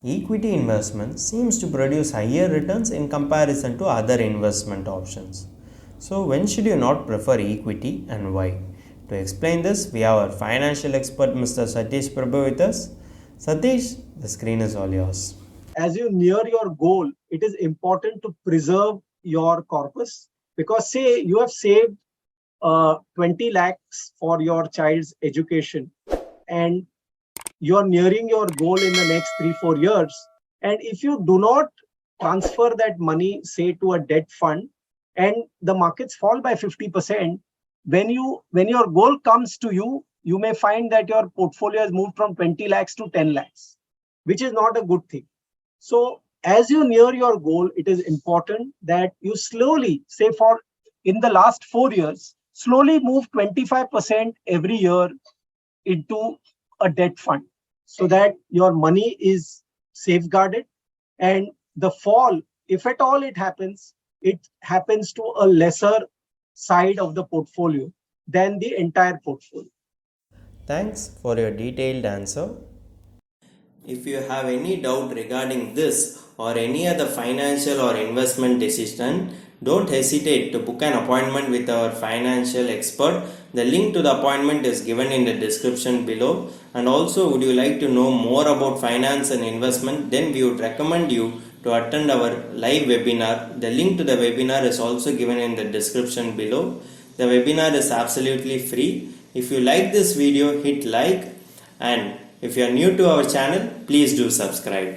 Equity investment seems to produce higher returns in comparison to other investment options. So, when should you not prefer equity and why? To explain this, we have our financial expert Mr. Satish Prabhu with us. Satish, the screen is all yours. As you near your goal, it is important to preserve your corpus, because say you have saved 20 lakhs for your child's education, and you're nearing your goal in the next 3-4 years, and if you do not transfer that money, say, to a debt fund, and the markets fall by 50%, when your goal comes to you, you may find that your portfolio has moved from 20 lakhs to 10 lakhs, which is not a good thing. So as you near your goal, it is important that you slowly, say for in the last 4 years, slowly move 25% every year into a debt fund, so that your money is safeguarded, and the fall, if at all it happens to a lesser side of the portfolio than the entire portfolio. Thanks for your detailed answer. If you have any doubt regarding this or any other financial or investment decision, don't hesitate to book an appointment with our financial expert. The link to the appointment is given in the description below. And also, would you like to know more about finance and investment? Then we would recommend you to attend our live webinar. The link to the webinar is also given in the description below. The webinar is absolutely free. If you like this video, hit like, and if you are new to our channel, please do subscribe.